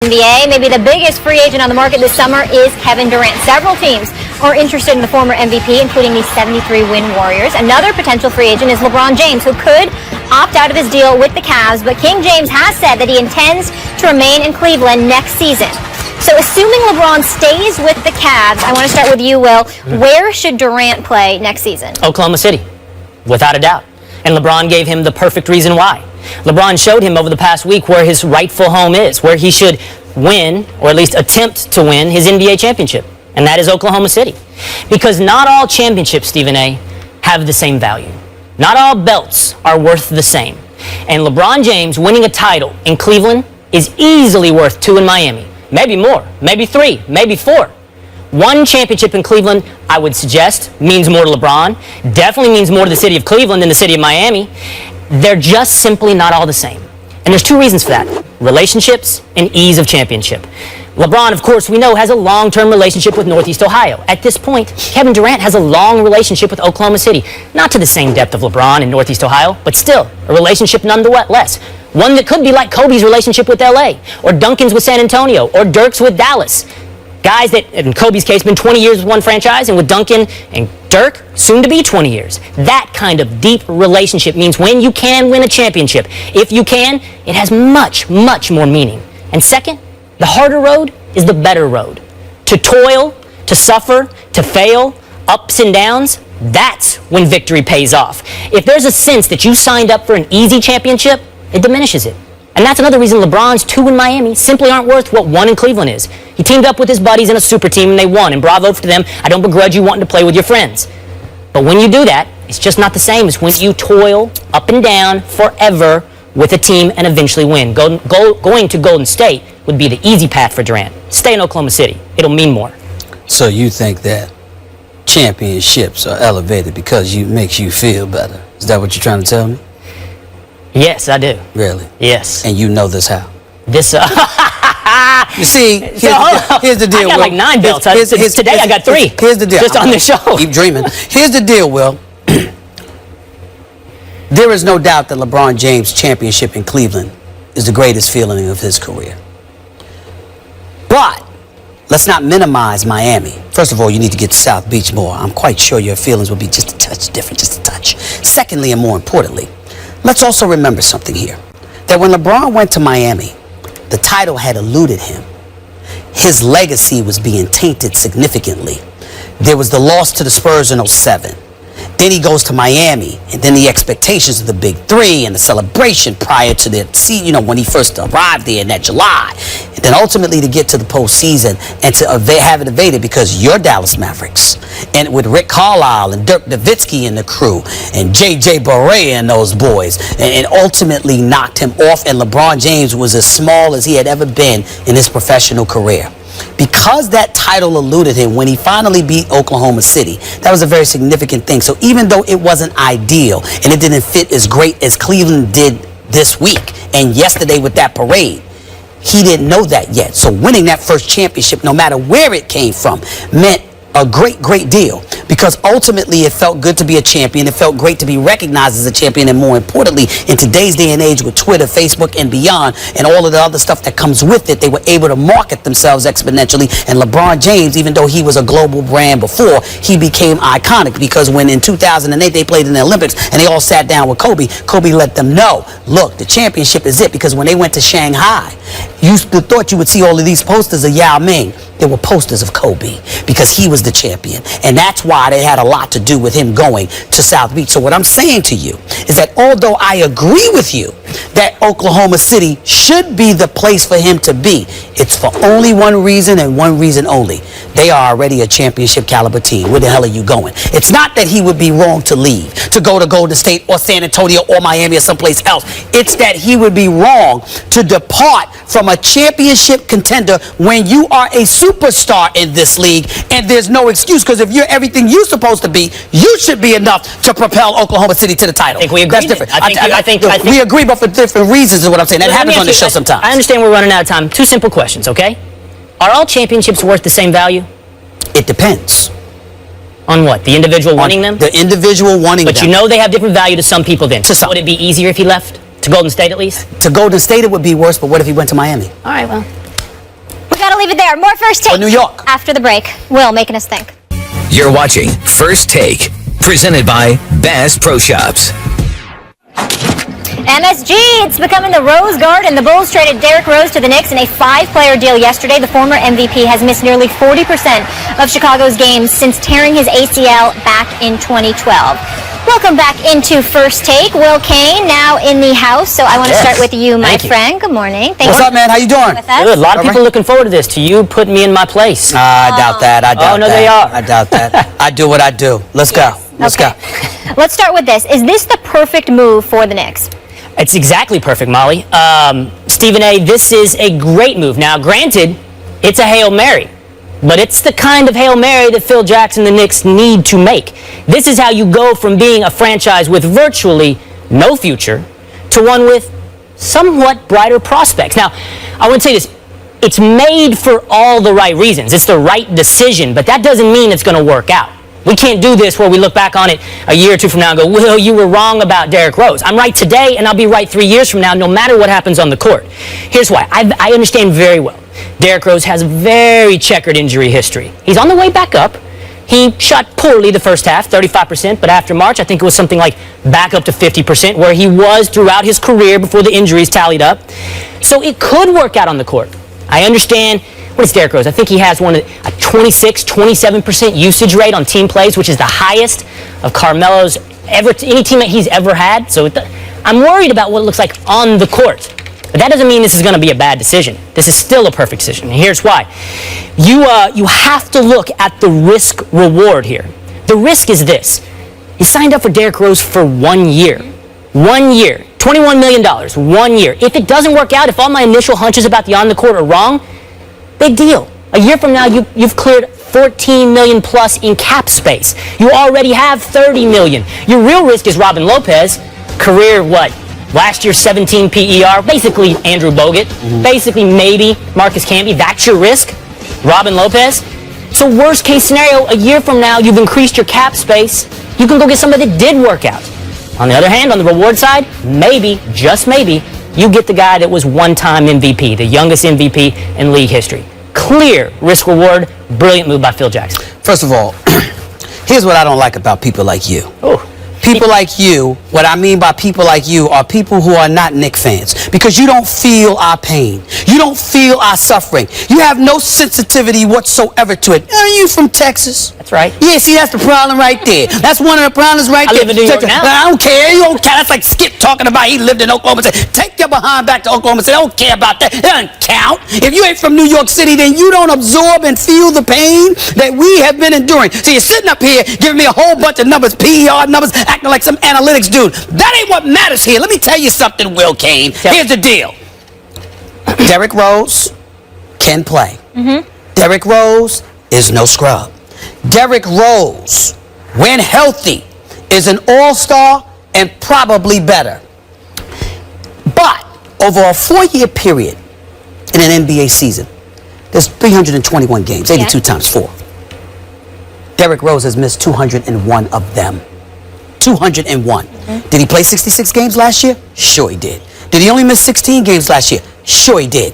NBA, maybe the biggest free agent on the market this summer is Kevin Durant. Several teams are interested in the former MVP, including the 73-win Warriors. Another potential free agent is LeBron James, who could opt out of his deal with the Cavs, but King James has said that he intends to remain in Cleveland next season. So assuming LeBron stays with the Cavs, I want to start with you, Will. Where should Durant play next season? Oklahoma City, without a doubt. And LeBron gave him the perfect reason why. LeBron showed him over the past week where his rightful home is, where he should win, or at least attempt to win, his NBA championship. And that is Oklahoma City. Because not all championships, Stephen A., have the same value. Not all belts are worth the same. And LeBron James winning a title in Cleveland is easily worth 2 in Miami. Maybe more, maybe 3, maybe 4. One championship in Cleveland, I would suggest, means more to LeBron. Definitely means more to the city of Cleveland than the city of Miami. They're just simply not all the same. And there's 2 reasons for that. Relationships and ease of championship. LeBron, of course, we know, has a long-term relationship with Northeast Ohio. At this point, Kevin Durant has a long relationship with Oklahoma City. Not to the same depth of LeBron in Northeast Ohio, but still, a relationship nonetheless. One that could be like Kobe's relationship with LA, or Duncan's with San Antonio, or Dirk's with Dallas. Guys that, in Kobe's case, been 20 years with one franchise, and with Duncan and Dirk, soon to be 20 years. That kind of deep relationship means when you can win a championship, if you can, it has much, much more meaning. And second, the harder road is the better road. To toil, to suffer, to fail, ups and downs, that's when victory pays off. If there's a sense that you signed up for an easy championship, it diminishes it. And that's another reason LeBron's 2 in Miami simply aren't worth what 1 in Cleveland is. He teamed up with his buddies in a super team and they won, and bravo to them. I don't begrudge you wanting to play with your friends. But when you do that, it's just not the same as when you toil up and down forever with a team and eventually win. Going to Golden State would be the easy path for Durant. Stay in Oklahoma City. It'll mean more. So you think that championships are elevated because it makes you feel better? Is that what you're trying to tell me? Yes, I do. Really? Yes. And you know this how? This, You see, here's the deal, I got Will. like 9 belts. Today I got 3. Here's the deal. Just on this show. Keep dreaming. Here's the deal, Will. There is no doubt that LeBron James' championship in Cleveland is the greatest feeling of his career. But let's not minimize Miami. First of all, you need to get to South Beach more. I'm quite sure your feelings will be just a touch different, just a touch. Secondly, and more importantly, let's also remember something here. That when LeBron went to Miami, the title had eluded him. His legacy was being tainted significantly. There was the loss to the Spurs in 07. Then he goes to Miami, and then the expectations of the Big Three and the celebration prior to when he first arrived there in that July. And then ultimately to get to the postseason and to have it evaded because you're Dallas Mavericks. And with Rick Carlisle and Dirk Nowitzki and the crew and J.J. Barea and those boys, and ultimately knocked him off, and LeBron James was as small as he had ever been in his professional career. Because that title eluded him when he finally beat Oklahoma City, that was a very significant thing. So even though it wasn't ideal and it didn't fit as great as Cleveland did this week and yesterday with that parade, he didn't know that yet. So winning that first championship, no matter where it came from, meant a great, great deal. Because ultimately it felt good to be a champion. It felt great to be recognized as a champion. And more importantly, in today's day and age with Twitter, Facebook, and beyond, and all of the other stuff that comes with it, they were able to market themselves exponentially. And LeBron James, even though he was a global brand before, he became iconic. Because when in 2008 they played in the Olympics and they all sat down with Kobe, Kobe let them know, look, the championship is it. Because when they went to Shanghai, you thought you would see all of these posters of Yao Ming. There were posters of Kobe because he was the champion. And that's why they had a lot to do with him going to South Beach. So what I'm saying to you is that although I agree with you that Oklahoma City should be the place for him to be, it's for only one reason and one reason only. They are already a championship caliber team. Where the hell are you going? It's not that he would be wrong to leave, to go to Golden State or San Antonio or Miami or someplace else. It's that he would be wrong to depart from a championship contender when you are a superstar in this league, and there's no excuse, because if you're everything you're supposed to be, you should be enough to propel Oklahoma City to the title. I think we agree. That's different. I think we agree, but for different reasons is what I'm saying. That happens on the show sometimes. I understand we're running out of time. 2 simple questions, okay? Are all championships worth the same value? It depends. On what? The individual winning them? The individual wanting them. But you know they have different value to some people then. To some. Would it be easier if he left? To Golden State at least? To Golden State it would be worse, but what if he went to Miami? All right, well. we've got to leave it there. More First Take. Or New York. After the break. Will, making us think. You're watching First Take, presented by Bass Pro Shops. MSG, it's becoming the Rose Garden. The Bulls traded Derrick Rose to the Knicks in a 5-player deal yesterday. The former MVP has missed nearly 40% of Chicago's games since tearing his ACL back in 2012. Welcome back into First Take. Will Kane now in the house, so I want to start with you, my friend. Good morning. What's up, man? How you doing? Good. A lot of people looking forward to this, to you putting me in my place. I doubt that. I doubt no, that. they are. I doubt that. I do what I do. Let's go. Let's go. Let's start with this. Is this the perfect move for the Knicks? It's exactly perfect, Molly. Stephen A., this is a great move. Now, granted, it's a Hail Mary, but it's the kind of Hail Mary that Phil Jackson and the Knicks need to make. This is how you go from being a franchise with virtually no future to one with somewhat brighter prospects. Now, I want to say this. It's made for all the right reasons. It's the right decision, but that doesn't mean it's going to work out. We can't do this where we look back on it a year or two from now and go, well, you were wrong about Derrick Rose. I'm right today, and I'll be right 3 years from now, no matter what happens on the court. Here's why. I understand very well. Derrick Rose has a very checkered injury history. He's on the way back up. He shot poorly the first half, 35%, but after March, I think it was something like back up to 50%, where he was throughout his career before the injuries tallied up. So it could work out on the court. I understand. What is Derrick Rose? I think he has a 26, 27% usage rate on team plays, which is the highest of Carmelo's any teammate he's ever had. So I'm worried about what it looks like on the court. But that doesn't mean this is going to be a bad decision. This is still a perfect decision. And here's why. You have to look at the risk reward here. The risk is this. He signed up for Derrick Rose for 1 year. 1 year. $21 million. 1 year. If it doesn't work out, if all my initial hunches about the on the court are wrong, big deal. A year from now, you've cleared $14 million plus in cap space. You already have $30 million. Your real risk is Robin Lopez. Career, last year 17 PER. Basically Andrew Bogut. Basically maybe Marcus Camby. That's your risk. Robin Lopez. So worst case scenario, a year from now, you've increased your cap space. You can go get somebody that did work out. On the other hand, on the reward side, maybe, just maybe, you get the guy that was one-time MVP, the youngest MVP in league history. Clear risk-reward, brilliant move by Phil Jackson. First of all, here's what I don't like about people like you. Oh. People like you, what I mean by people like you are people who are not Knicks fans because you don't feel our pain. You don't feel our suffering. You have no sensitivity whatsoever to it. Are you from Texas? That's right. Yeah, see, that's the problem right there. That's one of the problems right there. I live in New York now. I don't care. You don't care. That's like Skip talking about he lived in Oklahoma. Say, take your behind back to Oklahoma. Say, I don't care about that. It doesn't count. If you ain't from New York City, then you don't absorb and feel the pain that we have been enduring. So you're sitting up here giving me a whole bunch of numbers, PER numbers, acting like some analytics dude. That ain't what matters here. Let me tell you something, Will Kane. Here's the deal. Derrick Rose can play. Derrick Rose is no scrub. Derrick Rose, when healthy, is an all-star and probably better. But over a 4-year period in an NBA season, there's 321 games, 82 times 4. Derrick Rose has missed 201 of them. 201. Did he play 66 games last year? Sure he did. Did he only miss 16 games last year? Sure he did.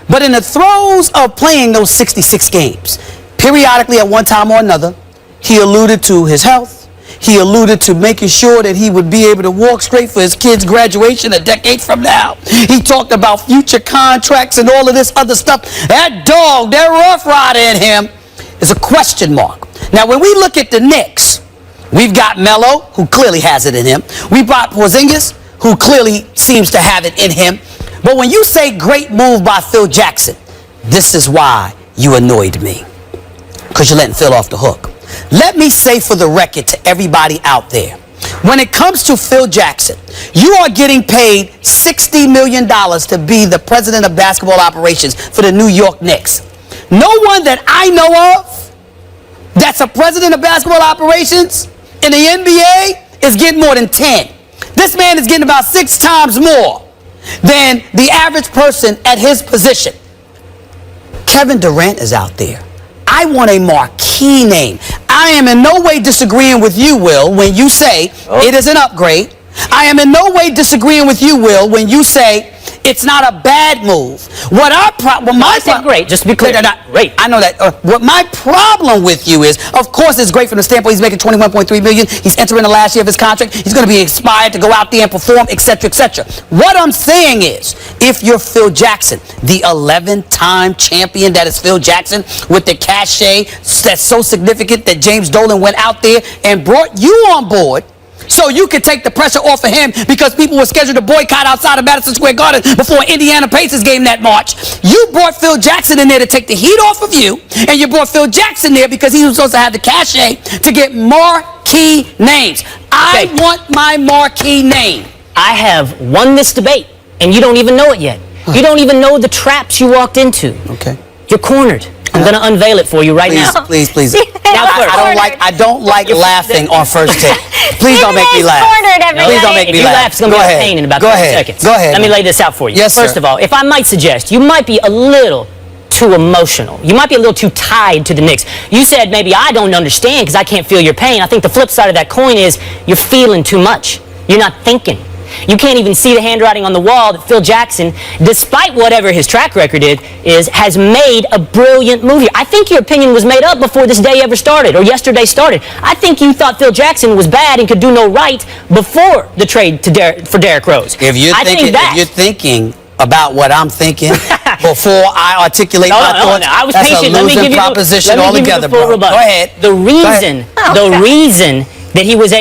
But in the throes of playing those 66 games, periodically at one time or another, he alluded to his health. He alluded to making sure that he would be able to walk straight for his kid's graduation a decade from now. He talked about future contracts and all of this other stuff. That dog, that Rough Rider in him is a question mark. Now, when we look at the Knicks, we've got Melo, who clearly has it in him. We've got Porzingis, who clearly seems to have it in him. But when you say great move by Phil Jackson, this is why you annoyed me. Because you're letting Phil off the hook. Let me say for the record to everybody out there, when it comes to Phil Jackson, you are getting paid $60 million to be the president of basketball operations for the New York Knicks. No one that I know of that's a president of basketball operations in the NBA is getting more than 10. This man is getting about 6 times more than the average person at his position. Kevin Durant is out there. I want a marquee name. I am in no way disagreeing with you, Will, when you say it is an upgrade. I am in no way disagreeing with you, Will, when you say It's not a bad move. What our problem, I said great, just to be clear. Great. I know that. What my problem with you is, of course, it's great from the standpoint he's making $21.3 million. He's entering the last year of his contract. He's going to be inspired to go out there and perform, etc., etc. What I'm saying is, if you're Phil Jackson, the 11-time champion that is Phil Jackson, with the cachet that's so significant that James Dolan went out there and brought you on board, so you could take the pressure off of him because people were scheduled to boycott outside of Madison Square Garden before Indiana Pacers game that March. You brought Phil Jackson in there to take the heat off of you, and you brought Phil Jackson there because he was supposed to have the cachet to get marquee names. I want my marquee name. I have won this debate, and you don't even know it yet. You don't even know the traps you walked into. Okay. You're cornered. I'm going to unveil it for you right now. Please. Now, I don't like laughing on first take. Please don't make me laugh. Please don't make me laugh. It's going to be a pain in about 30 seconds. Go ahead. Let me lay this out for you. Yes, First of all, if I might suggest, you might be a little too emotional. You might be a little too tied to the Knicks. You said maybe I don't understand because I can't feel your pain. I think the flip side of that coin is you're feeling too much. You're not thinking. You can't even see the handwriting on the wall that Phil Jackson, despite whatever his track record is, has made a brilliant movie. I think your opinion was made up before this day ever started or yesterday started. I think you thought Phil Jackson was bad and could do no right before the trade for Derrick Rose. If you're thinking about what I'm thinking before I articulate my thoughts, I was that's patient. a losing proposition altogether, bro. Go ahead. The reason that he was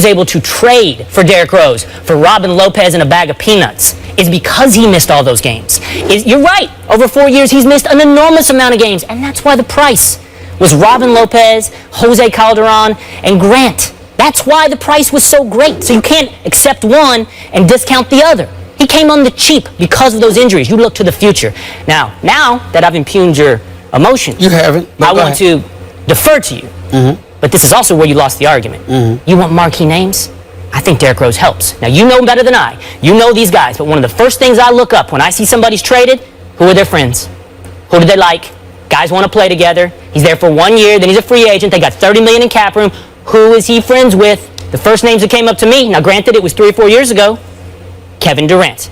able to trade for Derrick Rose, for Robin Lopez and a bag of peanuts, is because he missed all those games. You're right. Over 4 years, he's missed an enormous amount of games, and that's why the price was Robin Lopez, Jose Calderon, and Grant. That's why the price was so great. So you can't accept one and discount the other. He came on the cheap because of those injuries. You look to the future. Now that I've impugned your emotions, you haven't. I want to defer to you. Mm-hmm. But this is also where you lost the argument. Mm-hmm. You want marquee names? I think Derrick Rose helps. Now, you know better than I. You know these guys. But one of the first things I look up when I see somebody's traded, who are their friends? Who do they like? Guys want to play together. He's there for 1 year. Then he's a free agent. They got $30 million in cap room. Who is he friends with? The first names that came up to me, now granted it was 3 or 4 years ago, Kevin Durant,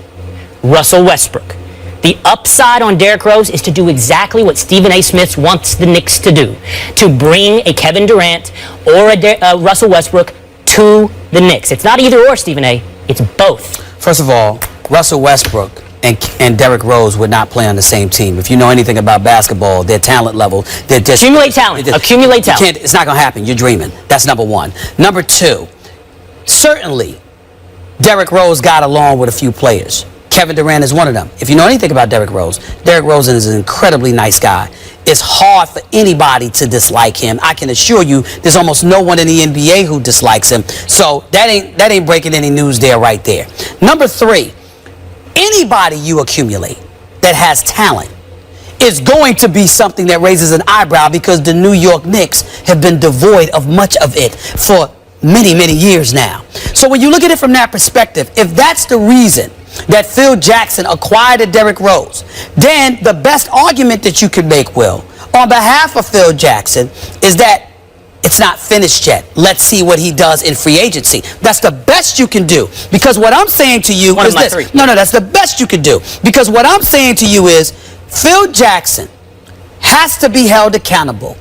Russell Westbrook. The upside on Derrick Rose is to do exactly what Stephen A. Smith wants the Knicks to do, to bring a Kevin Durant or a Russell Westbrook to the Knicks. It's not either or, Stephen A. It's both. First of all, Russell Westbrook and Derrick Rose would not play on the same team. If you know anything about basketball, their talent level, they're just... Accumulate talent. It's not going to happen. You're dreaming. That's number one. Number two, certainly, Derrick Rose got along with a few players. Kevin Durant is one of them. If you know anything about Derrick Rose is an incredibly nice guy. It's hard for anybody to dislike him. I can assure you there's almost no one in the NBA who dislikes him. So that ain't breaking any news there right there. Number three, anybody you accumulate that has talent is going to be something that raises an eyebrow because the New York Knicks have been devoid of much of it for many, many years now. So when you look at it from that perspective, if that's the reason that Phil Jackson acquired a Derrick Rose, then the best argument that you could make, Will, on behalf of Phil Jackson, is that it's not finished yet. Let's see what he does in free agency. That's the best you can do. Because what I'm saying to you is this. No, that's the best you can do. Because what I'm saying to you is Phil Jackson has to be held accountable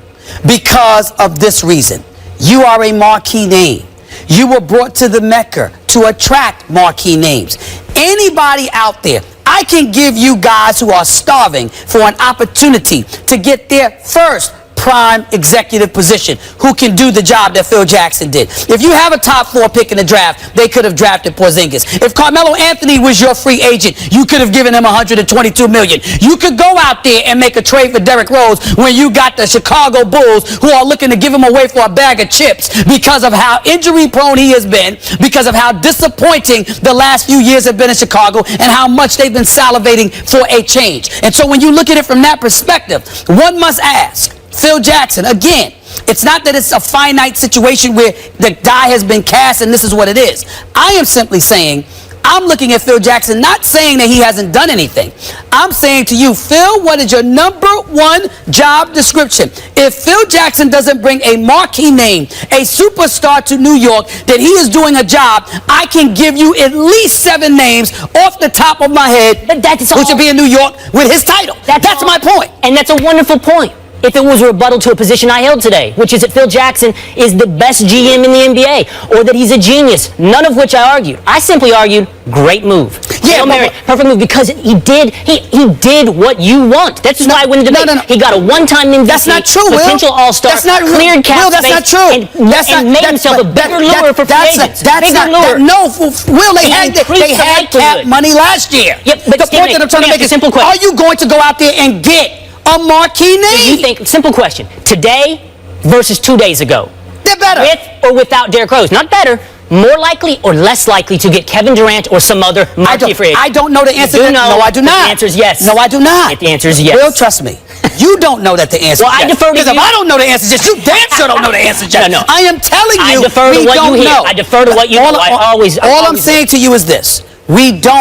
because of this reason. You are a marquee name. You were brought to the Mecca to attract marquee names. Anybody out there, I can give you guys who are starving for an opportunity to get their first prime executive position who can do the job that Phil Jackson did. If you have a top 4 pick in the draft, they could have drafted Porzingis. If Carmelo Anthony was your free agent, you could have given him $122 million. You could go out there and make a trade for Derrick Rose when you got the Chicago Bulls who are looking to give him away for a bag of chips because of how injury prone he has been, because of how disappointing the last few years have been in Chicago, and how much they've been salivating for a change. And so when you look at it from that perspective, one must ask, Phil Jackson, again, it's not that it's a finite situation where the die has been cast and this is what it is. I am simply saying I'm looking at Phil Jackson, not saying that he hasn't done anything. I'm saying to you, Phil, what is your number one job description? If Phil Jackson doesn't bring a marquee name, a superstar to New York, then he is doing a job. I can give you at least 7 names off the top of my head, But that's which all- would be in New York with his title. That's my point. And that's a wonderful point. If it was a rebuttal to a position I held today, which is that Phil Jackson is the best GM in the NBA, or that he's a genius, none of which I argued. I simply argued, great move. Yeah, Hail Mary, perfect move, because he did what you want. That's just why I win the debate. No. He got a one-time MVP, That's not true, Will. potential all-star, That's not cleared cap Will, that's space, not true. and made himself a bigger lure for free agents. Will, they had increased the cap likelihood. money last year. Yep, but the Stephen point that I'm trying to let me make ask is, you a simple question. are you going to go out there and get a marquee Do you name? think, simple question, today versus 2 days ago, They're better. with or without Derrick Rose, not better, more likely or less likely to get Kevin Durant or some other marquee free agent? I don't know the answer. You do know No, I do that not. the answer is yes. No, I do not. The answer is yes. Will, trust me. You don't know that the answer Well, is I yes. defer to Because if you. I don't know the answer is yes, you damn sure don't know the answer is yes. No. I am telling I you, defer to we what you don't hear. know. I defer to what you know. I always All I'm do. saying to you is this. We don't